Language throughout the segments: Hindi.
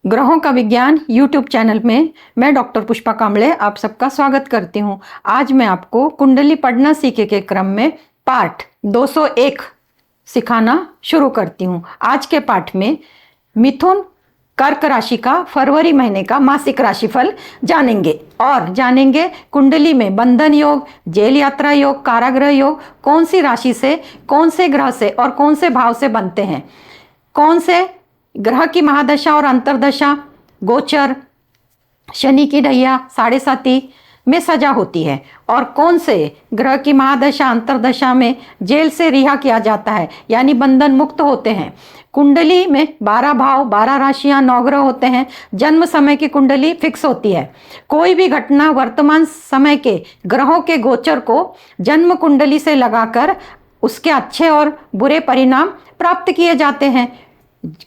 ग्रहों का विज्ञान यूट्यूब चैनल में मैं डॉक्टर पुष्पा कांबळे आप सबका स्वागत करती हूँ। आज मैं आपको कुंडली पढ़ना सीखे के क्रम में पाठ 201 सिखाना शुरू करती हूँ। आज के पाठ में मिथुन कर्क राशि का फरवरी महीने का मासिक राशिफल जानेंगे और जानेंगे कुंडली में बंधन योग, जेल यात्रा योग, कारागृह योग कौन सी राशि से, कौन से ग्रह से और कौन से भाव से बनते हैं, कौन से ग्रह की महादशा और अंतरदशा, गोचर, शनि की ढैया 7.5 में सजा होती है और कौन से ग्रह की महादशा अंतरदशा में जेल से रिहा किया जाता है यानी बंधन मुक्त होते हैं। कुंडली में 12 भाव, 12 राशियां, 9 ग्रह होते हैं। जन्म समय की कुंडली फिक्स होती है। कोई भी घटना वर्तमान समय के ग्रहों के गोचर को जन्म कुंडली से लगाकर उसके अच्छे और बुरे परिणाम प्राप्त किए जाते हैं।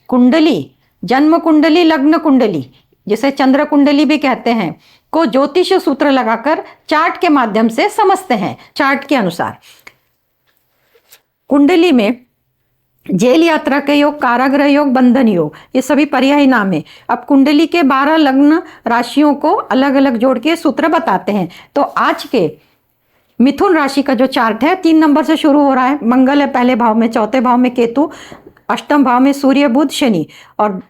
कुंडली, जन्म कुंडली, लग्न कुंडली जिसे चंद्र कुंडली भी कहते हैं को ज्योतिष सूत्र लगाकर चार्ट के माध्यम से समझते हैं। चार्ट के अनुसार कुंडली में जेल यात्रा के योग, कारागृह योग, बंधन योग ये सभी पर्यायी नाम है। अब कुंडली के 12 लग्न राशियों को अलग अलग जोड़ के सूत्र बताते हैं। तो आज के मिथुन राशि का जो चार्ट है 3 नंबर से शुरू हो रहा है। मंगल है पहले भाव में, चौथे भाव में केतु, अष्टम भाव में सूर्य, बुध, शनि और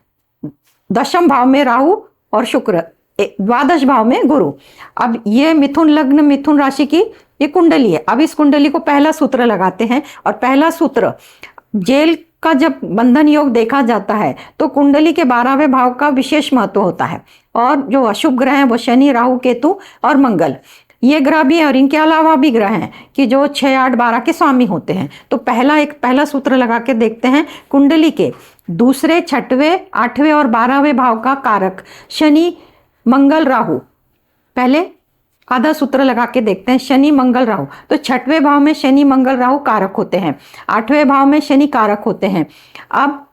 दशम भाव में राहु और शुक्र, द्वादश भाव में गुरु। अब ये मिथुन लग्न, मिथुन राशि की ये कुंडली है। अब इस कुंडली को पहला सूत्र लगाते हैं और पहला सूत्र, जेल का जब बंधन योग देखा जाता है तो कुंडली के 12वें भाव का विशेष महत्व होता है और जो अशुभ ग्रह हैं वो शनि, राहु, केतु और मंगल ये ग्रह भी है और इनके अलावा भी ग्रह हैं कि जो 6, 8, 12 के स्वामी होते हैं। तो पहला सूत्र लगा के देखते हैं। कुंडली के दूसरे, छठवें, 8वें और 12वें भाव का कारक शनि, मंगल, राहु। पहले आधा सूत्र लगा के देखते हैं। शनि, मंगल, राहु। तो 6वें भाव में शनि, मंगल, राहु कारक होते हैं। 8वें भाव में शनि कारक होते हैं। अब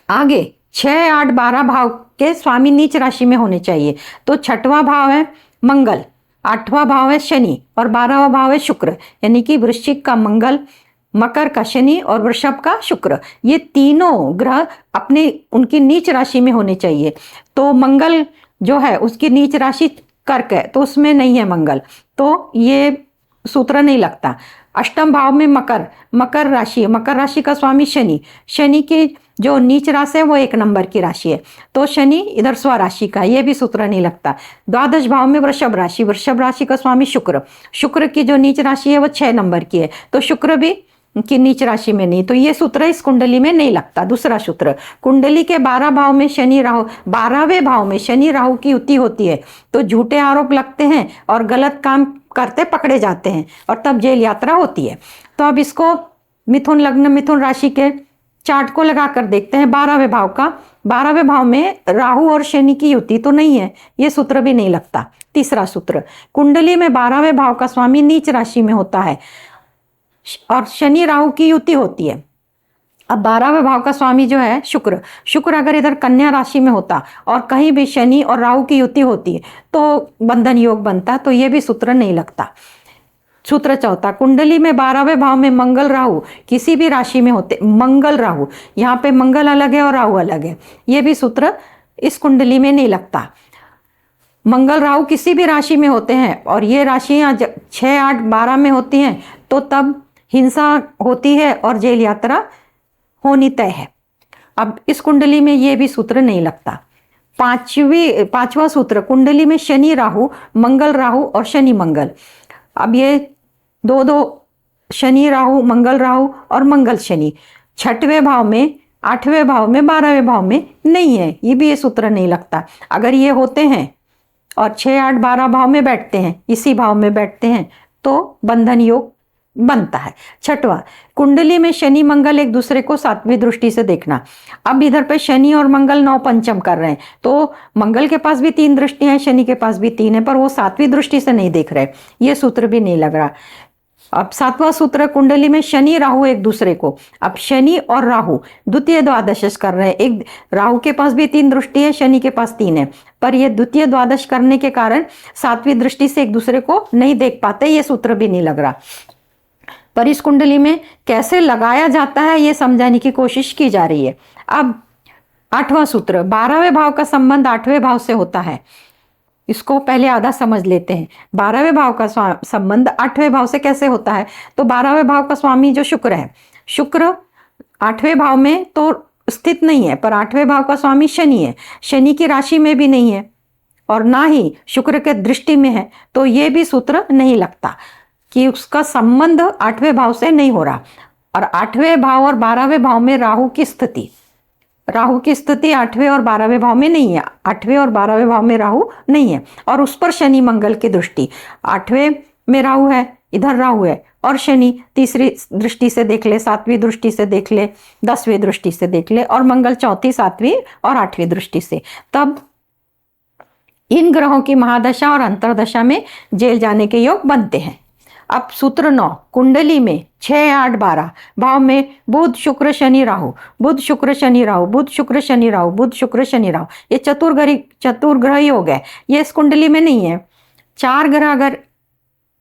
आगे 6, 8, 12 भाव के स्वामी नीच राशि में होने चाहिए। तो 6वां भाव है मंगल, 8वां भाव है शनि और 12वां भाव है शुक्र यानी कि वृश्चिक का मंगल, मकर का शनि और वृषभ का शुक्र। ये तीनों ग्रह अपने उनकी नीच राशि में होने चाहिए। तो मंगल जो है उसकी नीच राशि कर्क है तो उसमें नहीं है मंगल, तो ये सूत्र नहीं लगता। अष्टम भाव में मकर राशि है। मकर राशि का स्वामी शनि, शनि की जो नीच राशि है वो 1 नंबर की राशि है तो शनि इधर स्व राशि का, ये भी सूत्र नहीं लगता। द्वादश भाव में वृषभ राशि, वृषभ राशि का स्वामी शुक्र, शुक्र की जो नीच राशि है वो 6 नंबर की है तो शुक्र भी की नीच राशि में नहीं, तो ये सूत्र इस कुंडली में नहीं लगता। दूसरा सूत्र, कुंडली के 12 भाव में शनि राहु, 12वें भाव में शनि राहु की युति होती है तो झूठे आरोप लगते हैं और गलत काम करते पकड़े जाते हैं और तब जेल यात्रा होती है। तो अब इसको मिथुन लग्न, मिथुन राशि के चार्ट को लगाकर देखते हैं। 12वें भाव का, 12वें भाव में राहु और शनि की युति तो नहीं है, ये सूत्र भी नहीं लगता। तीसरा सूत्र, कुंडली में 12वें भाव का स्वामी नीच राशि में होता है और शनि राहु की युति होती है। अब 12वें भाव का स्वामी जो है शुक्र, शुक्र अगर इधर कन्या राशि में होता और कहीं भी शनि और राहु की युति होती तो बंधन योग बनता, तो ये भी सूत्र नहीं लगता। सूत्र चौथा, कुंडली में 12वें भाव में मंगल राहु किसी भी राशि में होते, मंगल राहु, यहाँ पे मंगल अलग है और राहु अलग है, ये भी सूत्र इस कुंडली में नहीं लगता। मंगल राहु किसी भी राशि में होते हैं और ये राशियां 6, 8, 12 में होती हैं तो तब हिंसा होती है और जेल यात्रा होनी तय है। अब इस कुंडली में ये भी सूत्र नहीं लगता। पांचवा सूत्र, कुंडली में शनि राहु, मंगल राहु और शनि मंगल। अब ये 2 शनि राहु, मंगल राहु और मंगल शनि 6वें भाव में, 8वें भाव में, 12वें भाव में नहीं है, ये भी ये सूत्र नहीं लगता। अगर ये होते हैं और 6, 8, 12 भाव में बैठते हैं, इसी भाव में बैठते हैं तो बंधन योग बनता है। 6वां, कुंडली में शनि मंगल एक दूसरे को 7वीं दृष्टि से देखना। अब इधर पे शनि और मंगल 9 पंचम कर रहे हैं तो मंगल के पास भी 3 दृष्टियां हैं, शनि के पास भी 3 है, पर वो 7वीं दृष्टि से नहीं देख रहे, ये सूत्र भी नहीं लग रहा। अब 7वां सूत्र, कुंडली में शनि राहु एक दूसरे को, अब शनि और राहु द्वितीय द्वादश कर रहे हैं। एक राहु के पास भी 3 दृष्टि है, शनि के पास 3 है, पर ये द्वितीय द्वादश करने के कारण 7वीं दृष्टि से एक दूसरे को नहीं देख पाते, ये सूत्र भी नहीं लग रहा। पर इस कुंडली में कैसे लगाया जाता है ये समझाने की कोशिश की जा रही है। अब 8वां सूत्र, 12वें भाव का संबंध 8वें भाव से होता है। इसको पहले आधा समझ लेते हैं। 12वें भाव का संबंध 8वें भाव से कैसे होता है? तो 12वें भाव का स्वामी जो शुक्र है, शुक्र 8वें भाव में तो स्थित नहीं है, पर 8वें भाव का स्वामी शनि है। शनि की राशि में भी नहीं है और ना ही शुक्र के दृष्टि में है, तो ये भी सूत्र नहीं लगता कि उसका संबंध 8वें भाव से नहीं हो रहा। और 8वें भाव और 12वें भाव में राहु की स्थिति, राहु की स्थिति 8वें और 12वें भाव में नहीं है। 8वें और 12वें भाव में राहु नहीं है और उस पर शनि मंगल की दृष्टि। 8वें में राहु है, इधर राहु है और शनि तीसरी दृष्टि से देख ले, 7वीं दृष्टि से देख ले, 10वीं दृष्टि से देख ले और मंगल चौथी, 7वीं और 8वीं दृष्टि से। तब इन ग्रहों की महादशा और अंतरदशा में जेल जाने के योग बनते हैं। अब सूत्र 9, कुंडली में 6, 8, 12 भाव में बुध शुक्र शनि राहु, बुध शुक्र शनि राहु, बुध शुक्र शनि राहु, बुध शुक्र शनि राहु, ये चतुर्ग्रह योग है। ये इस कुंडली में नहीं है। 4 ग्रह अगर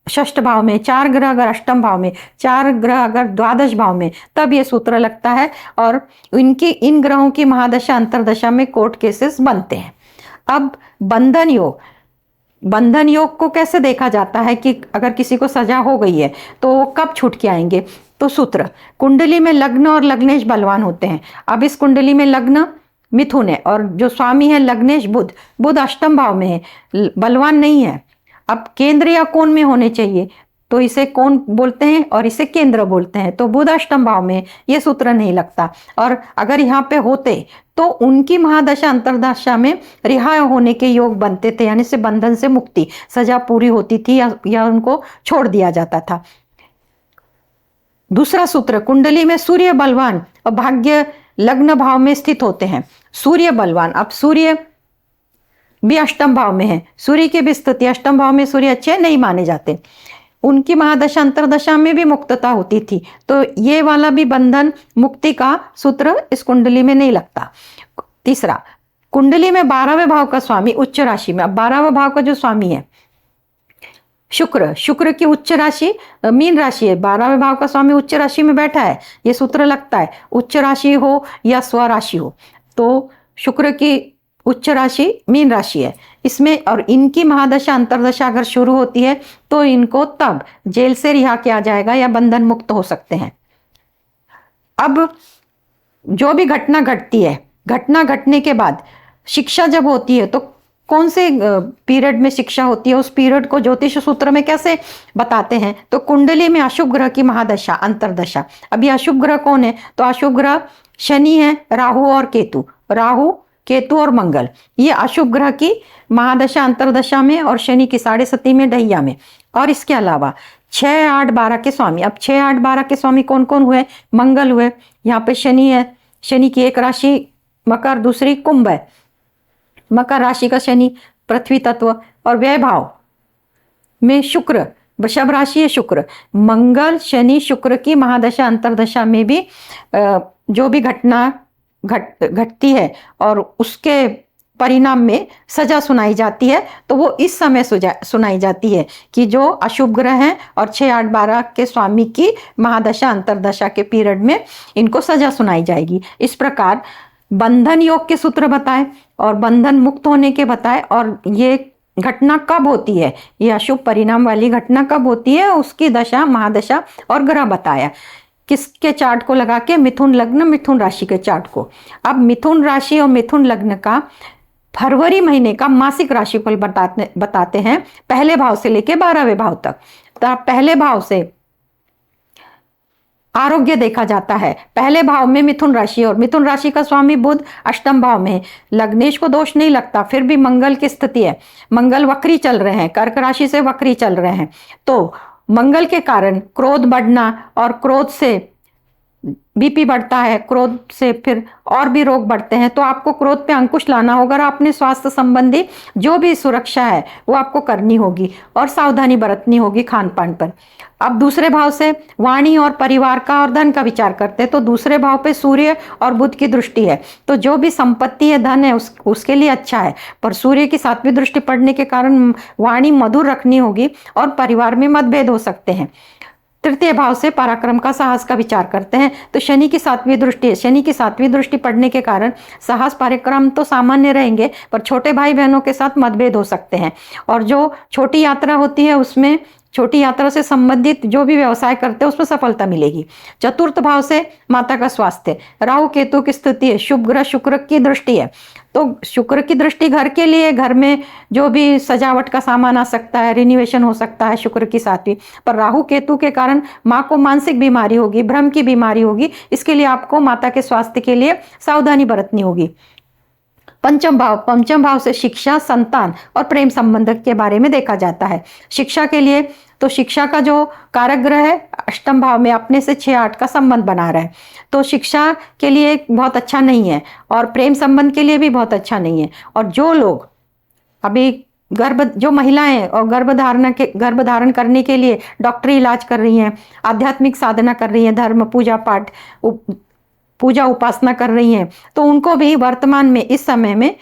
षष्ठ भाव में, 4 ग्रह अगर अष्टम भाव में, 4 ग्रह अगर द्वादश भाव में, तब ये सूत्र लगता है और इन ग्रहों की महादशा अंतरदशा में कोर्ट केसेस बनते हैं। अब बंधन योग, बंधन योग को कैसे देखा जाता है कि अगर किसी को सजा हो गई है तो वो कब छूट के आएंगे? तो सूत्र, कुंडली में लग्न और लग्नेश बलवान होते हैं। अब इस कुंडली में लग्न मिथुन है और जो स्वामी है लग्नेश बुध, बुध अष्टम भाव में है, बलवान नहीं है। अब केंद्र या कोण में होने चाहिए, तो इसे कोण बोलते हैं और इसे केंद्र बोलते हैं। तो बुध अष्टम भाव में ये सूत्र नहीं लगता। और अगर यहाँ पे होते तो उनकी महादशा अंतरदशा में रिहा होने के योग बनते थे, यानी से बंधन से मुक्ति, सजा पूरी होती थी या उनको छोड़ दिया जाता था। दूसरा सूत्र, कुंडली में सूर्य बलवान और भाग्य लग्न भाव में स्थित होते हैं। सूर्य बलवान, अब सूर्य भी अष्टम भाव में है, सूर्य की भी स्थिति अष्टम भाव में, सूर्य अच्छे नहीं माने जाते। उनकी महादशा अंतरदशा में भी मुक्तता होती थी, तो ये वाला भी बंधन मुक्ति का सूत्र इस कुंडली में नहीं लगता। तीसरा, कुंडली में 12वें भाव का स्वामी उच्च राशि में, अब 12वें भाव का जो स्वामी है शुक्र, शुक्र की उच्च राशि मीन राशि है, 12वें भाव का स्वामी उच्च राशि में बैठा है, ये सूत्र लगता है। उच्च राशि हो या स्वराशि हो, तो शुक्र की उच्च राशि मीन राशि है इसमें, और इनकी महादशा अंतरदशा अगर शुरू होती है तो इनको तब जेल से रिहा किया जाएगा या बंधन मुक्त हो सकते हैं। अब जो भी घटना घटती है, घटना घटने के बाद शिक्षा जब होती है तो कौन से पीरियड में शिक्षा होती है, उस पीरियड को ज्योतिष सूत्र में कैसे बताते हैं? तो कुंडली में अशुभ ग्रह की महादशा अंतरदशा। अब ये अशुभ ग्रह कौन है? तो अशुभ ग्रह शनि है, राहु और केतु, राहु केतु और मंगल, ये अशुभ ग्रह की महादशा अंतरदशा में और शनि की 7.5 में डहिया में। और इसके अलावा 6, 8, 12 के स्वामी, अब 6, 8, 12 के स्वामी कौन कौन हुए? मंगल हुए, यहाँ पे शनि है, शनि की एक राशि मकर, दूसरी कुंभ है, मकर राशि का शनि पृथ्वी तत्व, और व्यय भाव में शुक्र, वृषभ राशि है शुक्र। मंगल शनि शुक्र की महादशा अंतरदशा में भी जो भी घटना घटती है और उसके परिणाम में सजा सुनाई जाती है, तो वो इस समय सुनाई जाती है कि जो अशुभ ग्रह हैं और 6, 8, 12 के स्वामी की महादशा अंतरदशा के पीरियड में इनको सजा सुनाई जाएगी। इस प्रकार बंधन योग के सूत्र बताए और बंधन मुक्त होने के बताए, और ये घटना कब होती है, ये अशुभ परिणाम वाली घटना कब होती है, उसकी दशा महादशा और ग्रह बताया। किसके चार्ट को लगा के? मिथुन लग्न मिथुन राशि के चार्ट को। अब मिथुन राशि और मिथुन लग्न का फरवरी महीने का मासिक राशिफल बताते हैं, पहले भाव से लेके 12वें भाव तक। तो पहले भाव से आरोग्य देखा जाता है। पहले भाव में मिथुन राशि और मिथुन राशि का स्वामी बुध अष्टम भाव में है। लग्नेश को दोष नहीं लगता, फिर भी मंगल की स्थिति है, मंगल वक्री चल रहे हैं, कर्क राशि से वक्री चल रहे हैं, तो मंगल के कारण क्रोध बढ़ना और क्रोध से बीपी बढ़ता है, क्रोध से फिर और भी रोग बढ़ते हैं। तो आपको क्रोध पे अंकुश लाना होगा और अपने स्वास्थ्य संबंधी जो भी सुरक्षा है वो आपको करनी होगी और सावधानी बरतनी होगी खान पान पर। अब दूसरे भाव से वाणी और परिवार का और धन का विचार करते हैं, तो दूसरे भाव पे सूर्य और बुध की दृष्टि है, तो जो भी संपत्ति है, धन है, उसके लिए अच्छा है। पर सूर्य की 7वीं दृष्टि पड़ने के कारण वाणी मधुर रखनी होगी और परिवार में मतभेद हो सकते हैं। तृतीय भाव से पराक्रम का, साहस का विचार करते हैं। तो शनि की 7वीं दृष्टि है, शनि की 7वीं दृष्टि पड़ने के कारण साहस पराक्रम तो सामान्य रहेंगे, पर छोटे भाई बहनों के साथ मतभेद हो सकते हैं। और जो छोटी यात्रा होती है उसमें, छोटी यात्रा से संबंधित जो भी व्यवसाय करते हैं उसमें सफलता मिलेगी। चतुर्थ भाव से माता का स्वास्थ्य, राहु केतु की स्थिति है, शुभ ग्रह शुक्र की दृष्टि है। तो शुक्र की दृष्टि घर के लिए, घर में जो भी सजावट का सामान आ सकता है, रिनोवेशन हो सकता है शुक्र की 7वीं। पर राहु केतु के कारण माँ को मानसिक बीमारी होगी, भ्रम की बीमारी होगी, इसके लिए आपको माता के स्वास्थ्य के लिए सावधानी बरतनी होगी। पंचम भाव से शिक्षा, संतान और प्रेम संबंध के बारे में देखा जाता है। शिक्षा के लिए तो शिक्षा का जो कारक ग्रह है अष्टम भाव में अपने से 6-8 का संबंध बना रहा है, तो शिक्षा के लिए बहुत अच्छा नहीं है और प्रेम संबंध के लिए भी बहुत अच्छा नहीं है। और जो लोग अभी जो महिलाएं और गर्भ धारण करने के लिए डॉक्टरी इलाज कर रही हैं, आध्यात्मिक साधना कर रही हैं, धर्म पूजा पाठ पूजा उपासना कर रही हैं, तो उनको भी वर्तमान में इस समय में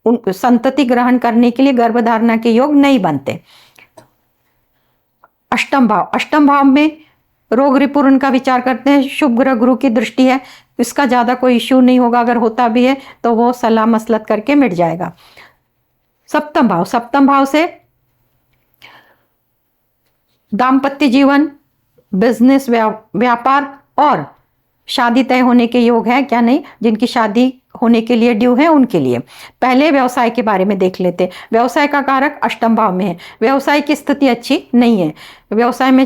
संतति ग्रहण करने के लिए गर्भधारणा के योग नहीं बनते। अष्टम भाव में रोग रिपूर्ण का विचार करते हैं, शुभ ग्रह गुरु की दृष्टि है, इसका ज्यादा कोई इश्यू नहीं होगा, अगर होता भी है तो वो सलाह मसलत करके मिट जाएगा। सप्तम भाव से दाम्पत्य जीवन, बिजनेस, व्यापार और शादी तय होने के योग है क्या नहीं, जिनकी शादी होने के लिए ड्यू है उनके लिए। पहले व्यवसाय के बारे में देख लेते। व्यवसाय का कारक अष्टम भाव में है, व्यवसाय की स्थिति अच्छी नहीं है, व्यवसाय में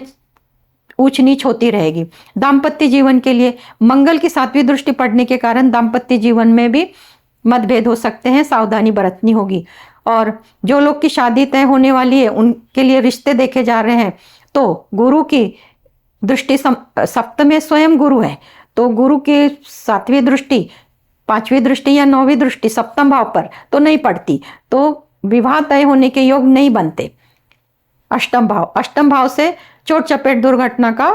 ऊंच नीच होती रहेगी। दाम्पत्य जीवन के लिए मंगल की 7वीं दृष्टि पड़ने के कारण दाम्पत्य जीवन में भी मतभेद हो सकते हैं, सावधानी बरतनी होगी। और जो लोग की शादी तय होने वाली है उनके लिए रिश्ते देखे जा रहे हैं, तो गुरु की दृष्टि सप्तम स्वयं गुरु है, तो गुरु की 7वीं दृष्टि, 5वीं दृष्टि या 9वीं दृष्टि सप्तम भाव पर तो नहीं पड़ती, तो विवाह तय होने के योग नहीं बनते। अष्टम भाव से चोट चपेट दुर्घटना का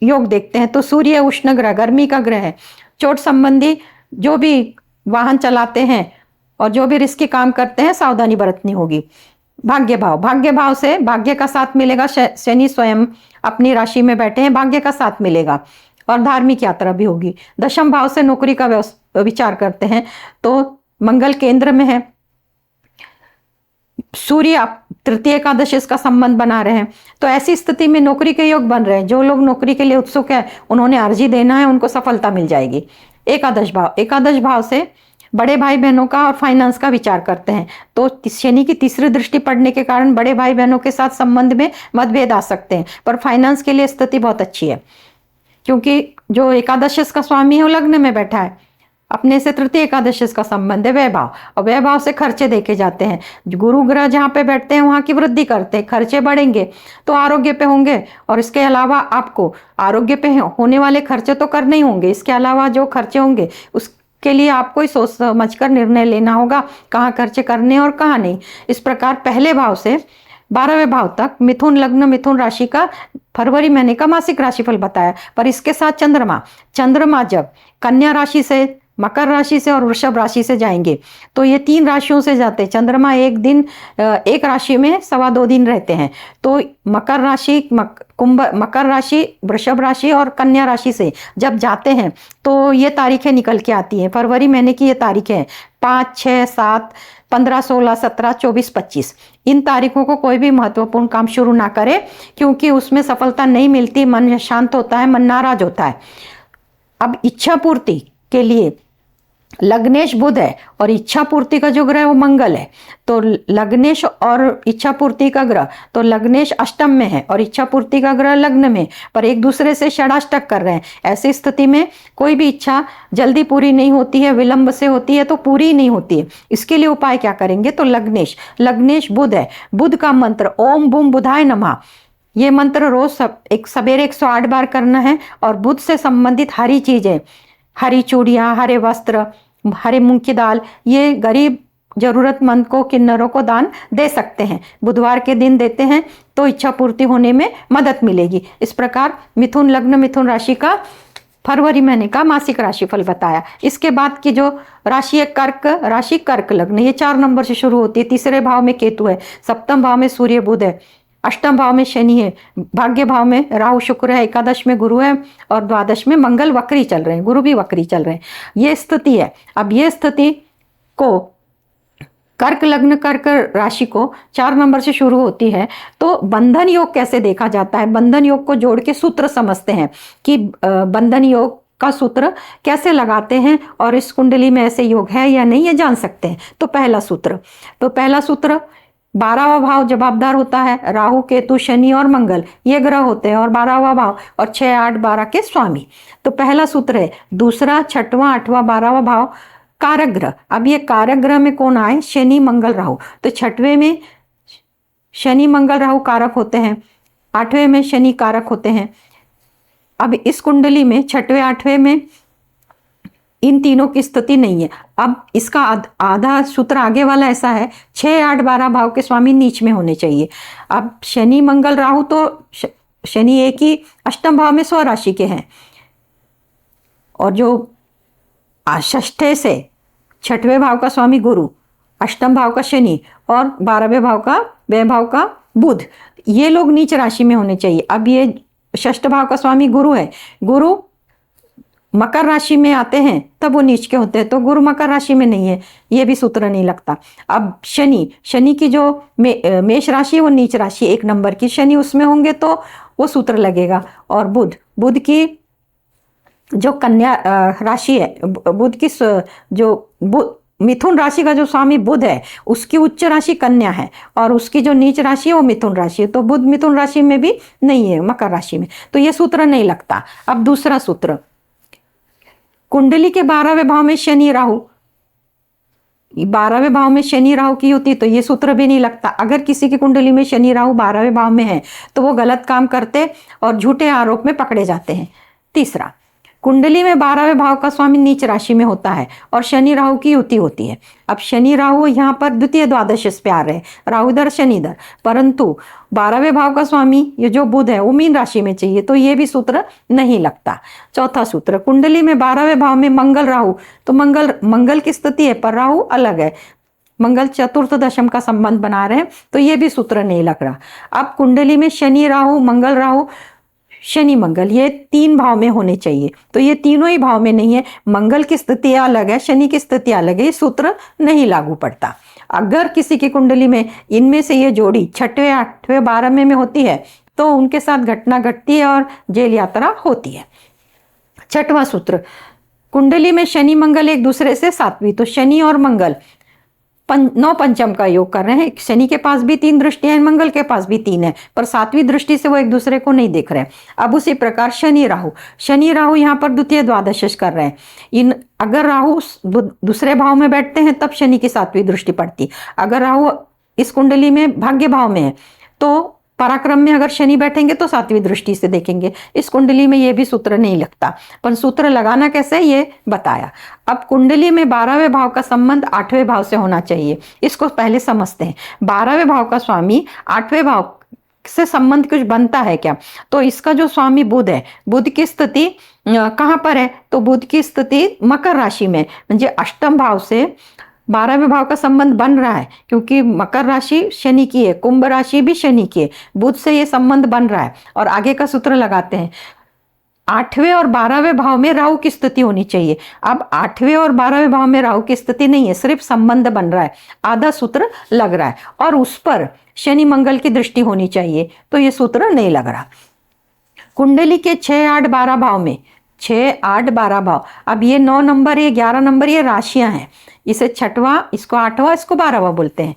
योग देखते हैं, तो सूर्य उष्ण ग्रह, गर्मी का ग्रह है, चोट संबंधी जो भी वाहन चलाते हैं और जो भी रिस्की काम करते हैं सावधानी बरतनी होगी। भाग्य भाव से भाग्य का साथ मिलेगा, शनि स्वयं अपनी राशि में बैठे हैं, भाग्य का साथ मिलेगा और धार्मिक यात्रा भी होगी। दशम भाव से नौकरी का विचार करते हैं, तो मंगल केंद्र में है, सूर्य तृतीय एकादश इसका संबंध बना रहे हैं, तो ऐसी स्थिति में नौकरी के योग बन रहे हैं। जो लोग नौकरी के लिए उत्सुक है उन्होंने अर्जी देना है, उनको सफलता मिल जाएगी। एकादश भाव से बड़े भाई बहनों का और फाइनेंस का विचार करते हैं, तो शनि की 3री दृष्टि पड़ने के कारण बड़े भाई बहनों के साथ संबंध में मतभेद आ सकते हैं, पर फाइनेंस के लिए स्थिति बहुत अच्छी है, क्योंकि जो एकादश का स्वामी है वो लग्न में बैठा है, अपने से तृतीय एकादश का संबंध है वैभाव, और वैभाव से खर्चे देखे जाते हैं। गुरु ग्रह जहाँ पे बैठते हैं वहाँ की वृद्धि करते हैं, खर्चे बढ़ेंगे तो आरोग्य पे होंगे, और इसके अलावा आपको आरोग्य पे होने वाले खर्चे तो करने ही होंगे, इसके अलावा जो खर्चे होंगे उसके लिए आपको ही सोच समझकर निर्णय लेना होगा कहाँ खर्चे करने और कहाँ नहीं। इस प्रकार पहले भाव से 12वें भाव तक मिथुन लग्न, मिथुन राशि का फरवरी महीने का मासिक राशिफल बताया, पर इसके साथ चंद्रमा जब कन्या राशि से, मकर राशि से और वृषभ राशि से जाएंगे, तो ये 3 राशियों से जाते हैं। चंद्रमा एक राशि में 2.25 दिन रहते हैं, तो मकर राशि, वृषभ राशि और कन्या राशि से जब जाते हैं तो ये तारीखें निकल के आती हैं। फरवरी महीने की ये तारीखें हैं 5, 6, 7, 15, 16, 17, 24, 25। इन तारीखों को कोई भी महत्वपूर्ण काम शुरू ना करे, क्योंकि उसमें सफलता नहीं मिलती, मन शांत होता है, मन नाराज होता है। अब इच्छा पूर्ति के लिए लग्नेश बुध है और इच्छा पूर्ति का जो ग्रह है वो मंगल है, तो लग्नेश और इच्छा पूर्ति का ग्रह, तो लग्नेश अष्टम में है और इच्छा पूर्ति का ग्रह लग्न में, पर एक दूसरे से षडाष्टक कर रहे हैं। ऐसी स्थिति में कोई भी इच्छा जल्दी पूरी नहीं होती है, विलंब से होती है तो पूरी नहीं होती है। इसके लिए उपाय क्या करेंगे, तो लग्नेश बुध है, बुध का मंत्र ओम बूम बुधाय नमः, ये मंत्र रोज सवेरे 108 बार करना है। और बुध से संबंधित हरी चीजें, हरी चूड़ियाँ, हरे वस्त्र, हरे मूंग की दाल, ये गरीब जरूरतमंद को, किन्नरों को दान दे सकते हैं। बुधवार के दिन देते हैं तो इच्छा पूर्ति होने में मदद मिलेगी। इस प्रकार मिथुन लग्न, मिथुन राशि का फरवरी महीने का मासिक राशिफल बताया। इसके बाद की जो राशि है कर्क लग्न, ये 4 नंबर से शुरू होती है। 3रे भाव में केतु है, 7म भाव में सूर्य बुध है, अष्टम भाव में शनि है, भाग्य भाव में राहु शुक्र है, एकादश में गुरु है और द्वादश में मंगल वक्री चल रहे हैं, गुरु भी वक्री चल रहे हैं। ये स्थिति है। अब ये स्थिति को कर्क लग्न कर्क राशि को 4 नंबर से शुरू होती है। तो बंधन योग कैसे देखा जाता है, बंधन योग को जोड़ के सूत्र समझते हैं कि बंधन योग का सूत्र कैसे लगाते हैं और इस कुंडली में ऐसे योग है या नहीं ये जान सकते हैं। तो पहला सूत्र 12वां भाव जवाबदार होता है, राहु केतु शनि और मंगल ये ग्रह होते हैं और 12वां भाव और 6 8 12 के स्वामी। तो पहला सूत्र है। दूसरा 6वां 8वां 12वां भाव कारक ग्रह। अब ये कारक ग्रह में कौन आए, शनि मंगल राहु। तो 6वें में शनि मंगल राहु कारक होते हैं, 8वें में शनि कारक होते हैं। अब इस कुंडली में 6वें 8वें में इन तीनों की स्थिति नहीं है। अब इसका आधा सूत्र आगे वाला ऐसा है, 6 8 12 भाव के स्वामी नीच में होने चाहिए। अब शनि मंगल राहु तो शनि एक ही अष्टम भाव में स्वराशि के हैं और जो षष्ठे से 6वें भाव का स्वामी गुरु, अष्टम भाव का शनि और 12वें भाव का व्यय भाव का बुध, ये लोग नीच राशि में होने चाहिए। अब ये षष्ठ भाव का स्वामी गुरु है, गुरु मकर राशि में आते हैं तब वो नीच के होते हैं, तो गुरु मकर राशि में नहीं है, ये भी सूत्र नहीं लगता। अब शनि की जो मेष राशि है वो नीच राशि 1 नंबर की, शनि उसमें होंगे तो वो सूत्र लगेगा। और बुध की जो कन्या राशि है, बुध की जो मिथुन राशि का जो स्वामी बुध है उसकी उच्च राशि कन्या है और उसकी जो नीच राशि है वो मिथुन राशि है, तो बुध मिथुन राशि में भी नहीं है, मकर राशि में, तो ये सूत्र नहीं लगता। अब दूसरा सूत्र, कुंडली के 12वें भाव में शनि राहु, 12वें भाव में शनि राहु की होती तो ये सूत्र भी नहीं लगता। अगर किसी की कुंडली में शनि राहु 12वें भाव में है तो वो गलत काम करते और झूठे आरोप में पकड़े जाते हैं। तीसरा, कुंडली में 12वें भाव का स्वामी नीच राशि में होता है और शनि राहु की युति होती है। अब शनि राहु यहाँ पर द्वितीय द्वादश पे आ रहे हैं, राहु इधर शनि इधर, परंतु 12वें भाव का स्वामी ये जो बुध है वो मीन राशि में चाहिए, तो ये भी सूत्र नहीं लगता। चौथा सूत्र, कुंडली में 12वें भाव में मंगल राहु, तो मंगल की स्थिति है पर राहु अलग है, मंगल चतुर्थ दशम का संबंध बना रहे हैं, तो ये भी सूत्र नहीं लग रहा। अब कुंडली में शनि राहु मंगल राहु शनि मंगल ये 3 भाव में होने चाहिए, तो ये तीनों ही भाव में नहीं है, मंगल की स्थिति अलग है, शनि की स्थिति अलग है, ये सूत्र नहीं लागू पड़ता। अगर किसी की कुंडली में इनमें से ये जोड़ी 6वें 8वें 12वें में होती है तो उनके साथ घटना घटती है और जेल यात्रा होती है। 6वां सूत्र, कुंडली में शनि मंगल एक दूसरे से 7वीं, तो शनि और मंगल 9 पंचम का योग कर रहे हैं। शनि के पास भी 3 दृष्टियां हैं, मंगल के पास भी 3 है, पर 7वीं दृष्टि से वो एक दूसरे को नहीं देख रहे हैं। अब उसी प्रकार शनि राहु यहाँ पर द्वितीय द्वादश कर रहे हैं। अगर राहु दूसरे भाव में बैठते हैं तब शनि की 7वीं दृष्टि पड़ती। अगर राहु इस कुंडली में भाग्य भाव में है तो पराक्रम में अगर शनि बैठेंगे तो 7वीं दृष्टि से देखेंगे। इस कुंडली में ये भी सूत्र नहीं लगता, पर सूत्र लगाना कैसे ये बताया। अब कुंडली में 12वें भाव का संबंध 8वें भाव से होना चाहिए, इसको पहले समझते हैं। 12वें भाव का स्वामी 8वें भाव से संबंध कुछ बनता है क्या, तो इसका जो स्वामी बुध है, बुध की स्थिति कहाँ पर है, तो बुध की स्थिति मकर राशि में, म्हणजे अष्टम भाव से 12वें भाव का संबंध बन रहा है, क्योंकि मकर राशि शनि की है, कुंभ राशि भी शनि की है, बुध से ये संबंध बन रहा है। और आगे का सूत्र लगाते हैं, 8वें और 12वें भाव में राहु की स्थिति होनी चाहिए। अब 8वें और 12वें भाव में राहु की स्थिति नहीं है, सिर्फ संबंध बन रहा है, आधा सूत्र लग रहा है और उस पर शनि मंगल की दृष्टि होनी चाहिए, तो ये सूत्र नहीं लग रहा। कुंडली के 6 8 12 भाव में 6 8 12 भाव, अब ये 9 नंबर ये 11 नंबर ये राशियां हैं, इसे 6वां इसको 8वां इसको 12वां बोलते हैं।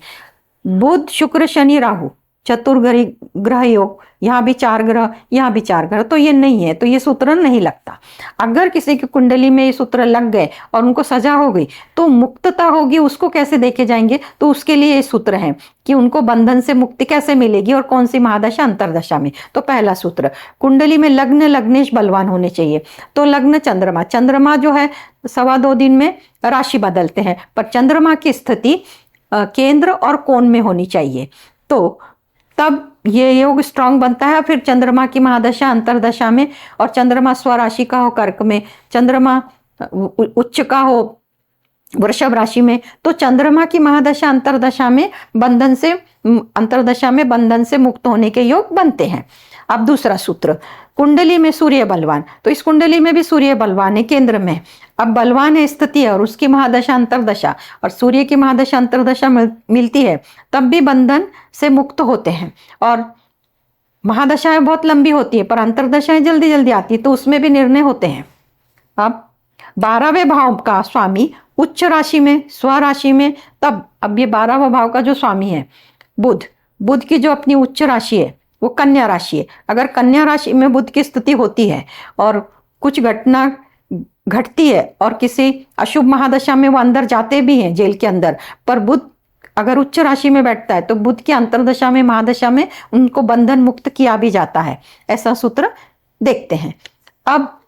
बुध शुक्र शनि राहु चतुर्ग्रही ग्रह योग, यहाँ भी 4 ग्रह यहाँ भी 4 ग्रह, तो ये नहीं है, तो ये सूत्र नहीं लगता। अगर किसी की कुंडली में ये सूत्र लग गए और उनको सजा हो गई तो मुक्तता होगी, उसको कैसे देखे जाएंगे, तो उसके लिए ये सूत्र है कि उनको बंधन से मुक्ति कैसे मिलेगी और कौन सी महादशा अंतरदशा में। तो पहला सूत्र, कुंडली में लग्न लग्नेश बलवान होने चाहिए, तो लग्न चंद्रमा जो है 2.25 दिन में राशि बदलते हैं, पर चंद्रमा की स्थिति केंद्र और कोण में होनी चाहिए, तो तब ये योग स्ट्रांग बनता है। फिर चंद्रमा की महादशा अंतरदशा में, और चंद्रमा स्वराशि का हो कर्क में, चंद्रमा उच्च का हो वृषभ राशि में, तो चंद्रमा की महादशा अंतरदशा में बंधन से मुक्त होने के योग बनते हैं। अब दूसरा सूत्र, कुंडली में सूर्य बलवान, तो इस कुंडली में भी सूर्य बलवान है केंद्र में। अब बलवान है स्थिति है और उसकी महादशा अंतरदशा और सूर्य की महादशा अंतरदशा मिलती है, तब भी बंधन से मुक्त होते हैं। और महादशाएं बहुत लंबी होती है पर अंतरदशाएं जल्दी जल्दी आती है, तो उसमें भी निर्णय होते हैं। अब 12वें भाव का स्वामी उच्च राशि में, स्वराशि में, तब अब ये 12वां भाव का जो स्वामी है बुध की जो अपनी उच्च राशि है वो कन्या राशि है। अगर कन्या राशि में बुध की स्थिति होती है और कुछ घटना घटती है और किसी अशुभ महादशा में वो अंदर जाते भी हैं जेल के अंदर, पर बुध अगर उच्च राशि में बैठता है तो बुध की अंतरदशा में महादशा में उनको बंधन मुक्त किया भी जाता है। ऐसा सूत्र देखते हैं। अब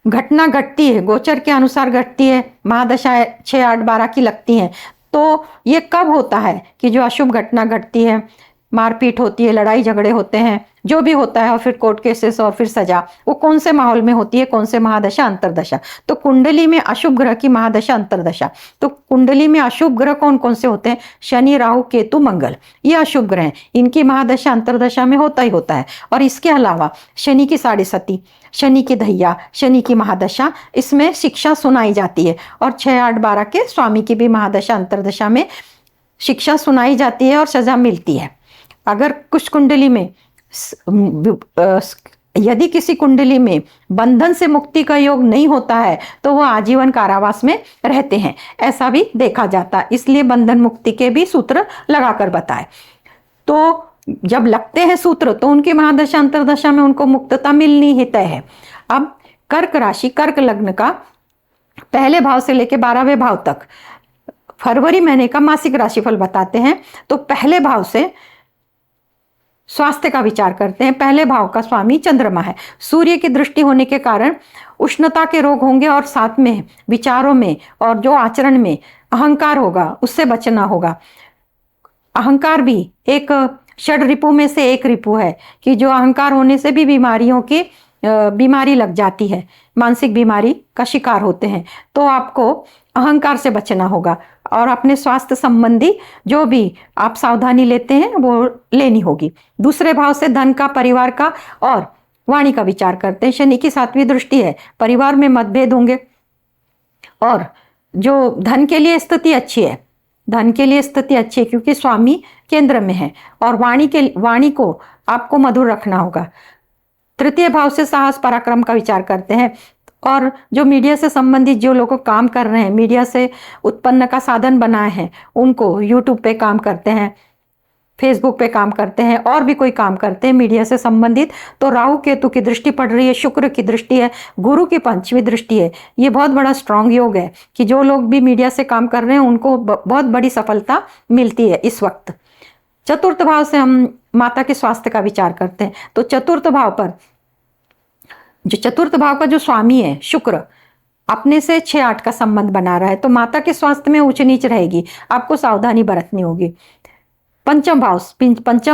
घटना घटती है, गोचर के अनुसार घटती है, महादशा 6, 8, 12 की लगती हैं, तो ये कब होता है कि जो अशुभ घटना घटती है, मारपीट होती है, लड़ाई झगड़े होते हैं, जो भी होता है और फिर कोर्ट केसेस और फिर सजा, वो कौन से माहौल में होती है, कौन से महादशा अंतरदशा। तो कुंडली में अशुभ ग्रह की महादशा अंतरदशा, तो कुंडली में अशुभ ग्रह कौन कौन से होते हैं, शनि, राहु, केतु, मंगल, ये अशुभ ग्रह हैं, इनकी महादशा अंतरदशा में होता ही होता है। और इसके अलावा शनि की साढ़े सती, शनि की धैया, शनि की महादशा, इसमें शिक्षा सुनाई जाती है। और 6, 8, 12 के स्वामी की भी महादशा अंतरदशा में शिक्षा सुनाई जाती है और सजा मिलती है। अगर कुछ कुंडली में यदि किसी कुंडली में बंधन से मुक्ति का योग नहीं होता है तो वह आजीवन कारावास में रहते हैं, ऐसा भी देखा जाता है। इसलिए बंधन मुक्ति के भी सूत्र लगाकर बताए। तो जब लगते हैं सूत्र तो उनकी महादशा अंतरदशा में उनको मुक्तता मिलनी ही तय है। अब कर्क राशि, कर्क लग्न का पहले भाव से लेकर 12वें भाव तक फरवरी महीने का मासिक राशिफल बताते हैं। तो पहले भाव से स्वास्थ्य का विचार करते हैं। पहले भाव का स्वामी चंद्रमा है, सूर्य की दृष्टि होने के कारण उष्णता के रोग होंगे और साथ में विचारों में और जो आचरण में अहंकार होगा उससे बचना होगा। अहंकार भी एक षड रिपु में से एक रिपु है कि जो अहंकार होने से भी बीमारी लग जाती है, मानसिक बीमारी का शिकार होते हैं। तो आपको अहंकार से बचना होगा और अपने स्वास्थ्य संबंधी जो भी आप सावधानी लेते हैं वो लेनी होगी। दूसरे भाव से धन का, परिवार का और वाणी का विचार करते हैं। शनि की 7वीं दृष्टि है, परिवार में मतभेद होंगे और जो धन के लिए स्थिति अच्छी है, धन के लिए स्थिति अच्छी है क्योंकि स्वामी केंद्र में है। और वाणी को आपको मधुर रखना होगा। तृतीय भाव से साहस, पराक्रम का विचार करते हैं और जो मीडिया से संबंधित जो लोग काम कर रहे हैं, मीडिया से उत्पन्न का साधन बनाए हैं, उनको यूट्यूब पे काम करते हैं, फेसबुक पे काम करते हैं और भी कोई काम करते हैं मीडिया से संबंधित, तो राहु केतु की दृष्टि पड़ रही है, शुक्र की दृष्टि है, गुरु की 5वीं दृष्टि है। ये बहुत बड़ा स्ट्रांग योग है कि जो लोग भी मीडिया से काम कर रहे हैं उनको बहुत बड़ी सफलता मिलती है इस वक्त। चतुर्थ भाव से हम माता के स्वास्थ्य का विचार करते हैं। तो चतुर्थ भाव का जो स्वामी है शुक्र, अपने से 6, 8 का संबंध बना रहा है, तो माता के स्वास्थ्य में ऊंच नीच रहेगी, आपको सावधानी बरतनी होगी। पंचम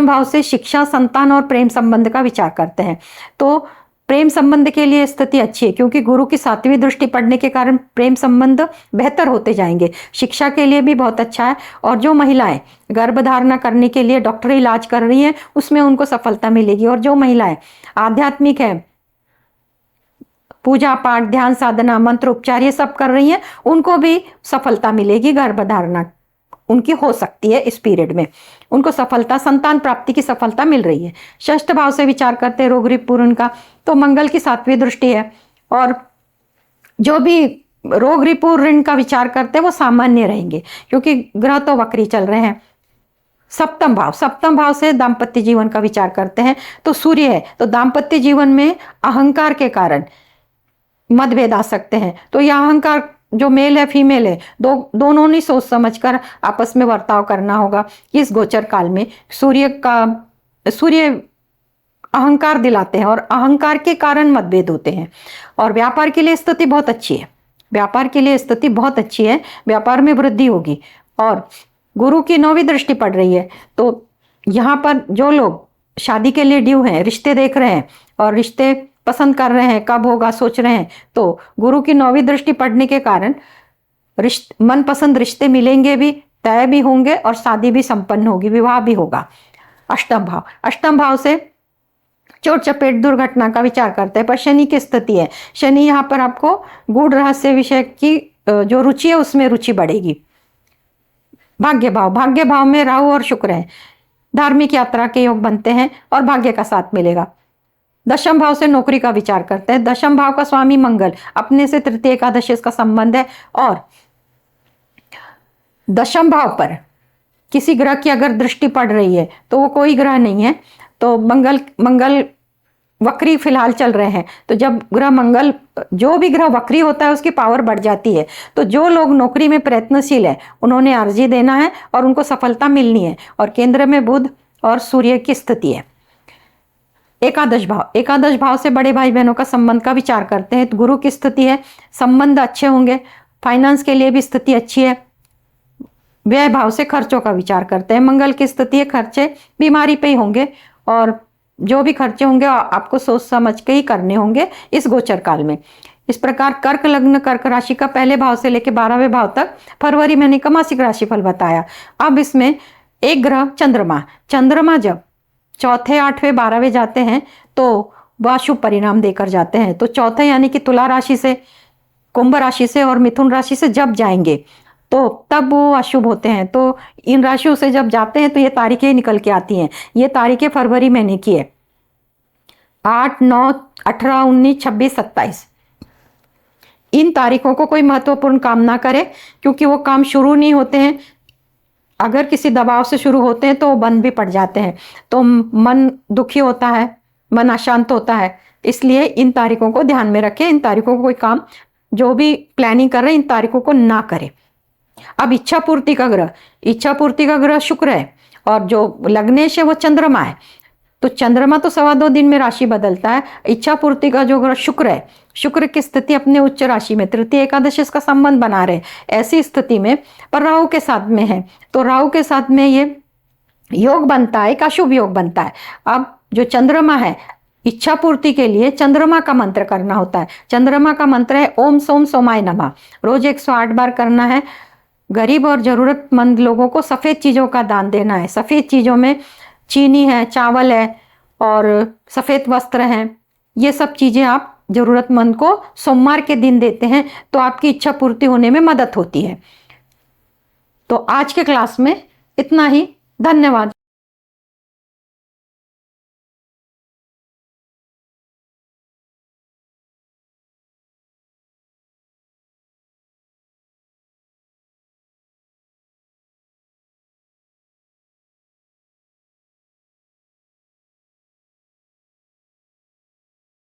भाव से शिक्षा, संतान और प्रेम संबंध का विचार करते हैं। तो प्रेम संबंध के लिए स्थिति अच्छी है क्योंकि गुरु की 7वीं दृष्टि पड़ने के कारण प्रेम संबंध बेहतर होते जाएंगे। शिक्षा के लिए भी बहुत अच्छा है और जो महिलाएं गर्भधारणा करने के लिए डॉक्टरी इलाज कर रही हैं उसमें उनको सफलता मिलेगी। और जो महिलाएं आध्यात्मिक है, पूजा पाठ, ध्यान साधना, मंत्र उपचार ये सब कर रही हैं, उनको भी सफलता मिलेगी। गर्भधारणा उनकी हो सकती है इस पीरियड में, उनको सफलता, संतान प्राप्ति की सफलता मिल रही है। षष्ठ भाव से विचार करते हैं रोग रिपुण का, तो मंगल की 7वीं दृष्टि है और जो भी रोग रिपु ऋण का विचार करते हैं वो सामान्य रहेंगे क्योंकि ग्रह तो वक्री चल रहे हैं। सप्तम भाव से दाम्पत्य जीवन का विचार करते हैं, तो सूर्य है, तो दाम्पत्य जीवन में अहंकार के कारण मतभेद आ सकते हैं। तो यह अहंकार जो मेल है फीमेल है, दोनों ने सोच समझकर आपस में बर्ताव करना होगा। इस गोचर काल में सूर्य अहंकार दिलाते हैं और अहंकार के कारण मतभेद होते हैं। और व्यापार के लिए स्थिति बहुत अच्छी है, व्यापार में वृद्धि होगी और गुरु की 9वीं दृष्टि पड़ रही है। तो यहाँ पर जो लोग शादी के लिए ड्यू हैं, रिश्ते देख रहे हैं और रिश्ते पसंद कर रहे हैं, कब होगा सोच रहे हैं, तो गुरु की 9वीं दृष्टि पड़ने के कारण मनपसंद रिश्ते मिलेंगे भी, तय भी होंगे और शादी भी संपन्न होगी, विवाह भी होगा। अष्टम भाव से चोट चपेट दुर्घटना का विचार करते हैं, पर शनि की स्थिति है। शनि यहाँ पर आपको गूढ़ रहस्य विषय की जो रुचि है उसमें रुचि बढ़ेगी। भाग्य भाव में राहु और शुक्र है, धार्मिक यात्रा के योग बनते हैं और भाग्य का साथ मिलेगा। दशम भाव से नौकरी का विचार करते हैं। दशम भाव का स्वामी मंगल, अपने से तृतीय एकादशी इसका संबंध है। और दशम भाव पर किसी ग्रह की अगर दृष्टि पड़ रही है तो वो कोई ग्रह नहीं है, तो मंगल वक्री फिलहाल चल रहे हैं। तो जब ग्रह मंगल, जो भी ग्रह वक्री होता है उसकी पावर बढ़ जाती है। तो जो लोग नौकरी में प्रयत्नशील है उन्होंने अर्जी देना है और उनको सफलता मिलनी है। और केंद्र में बुध और सूर्य की स्थिति है। एकादश भाव से बड़े भाई बहनों का संबंध का विचार करते हैं। तो गुरु की स्थिति है, संबंध अच्छे होंगे, फाइनेंस के लिए भी स्थिति अच्छी है। व्यय भाव से खर्चों का विचार करते हैं। मंगल की स्थिति है, खर्चे बीमारी पे ही होंगे और जो भी खर्चे होंगे आपको सोच समझ के ही करने होंगे इस गोचर काल में। इस प्रकार कर्क लग्न, कर्क राशि का पहले भाव से लेकर 12वें भाव तक फरवरी महीने का मासिक राशिफल बताया। अब इसमें एक ग्रह चंद्रमा जब चौथे, 8वें, 12वें जाते हैं तो वह शुभ परिणाम देकर जाते हैं। तो चौथे यानी कि तुला राशि से, कुंभ राशि से और मिथुन राशि से जब जाएंगे तो तब वो अशुभ होते हैं। तो इन राशियों से जब जाते हैं तो ये तारीखें निकल के आती हैं। ये तारीखें फरवरी महीने की है, 8, 9, 18, 19, 26, 27। इन तारीखों को कोई महत्वपूर्ण काम ना करे, क्योंकि वो काम शुरू नहीं होते हैं। अगर किसी दबाव से शुरू होते हैं तो वो बंद भी पड़ जाते हैं, तो मन दुखी होता है, मन अशांत होता है। इसलिए इन तारीखों को ध्यान में रखें। इन तारीखों को कोई काम जो भी प्लानिंग कर रहे हैं इन तारीखों को ना करें। अब इच्छा पूर्ति का ग्रह शुक्र है और जो लग्नेश है वो चंद्रमा है। तो चंद्रमा तो 2.25 दिन में राशि बदलता है। इच्छा पूर्ति का जो ग्रह शुक्र है, शुक्र की स्थिति अपने उच्च राशि में, तृतीय एकादशी इसका संबंध बना रहे। ऐसी स्थिति में पर राहु के साथ में है, तो राहु के साथ में ये योग बनता है, एक अशुभ योग बनता है। अब जो चंद्रमा है, इच्छा पूर्ति के लिए चंद्रमा का मंत्र करना होता है। चंद्रमा का मंत्र है ओम सोम सोमाय नमः। रोज 108 बार करना है। गरीब और जरूरतमंद लोगों को सफ़ेद चीज़ों का दान देना है। सफ़ेद चीज़ों में चीनी है, चावल है और सफ़ेद वस्त्र हैं। ये सब चीज़ें आप ज़रूरतमंद को सोमवार के दिन देते हैं तो आपकी इच्छा पूर्ति होने में मदद होती है। तो आज के क्लास में इतना ही। धन्यवाद।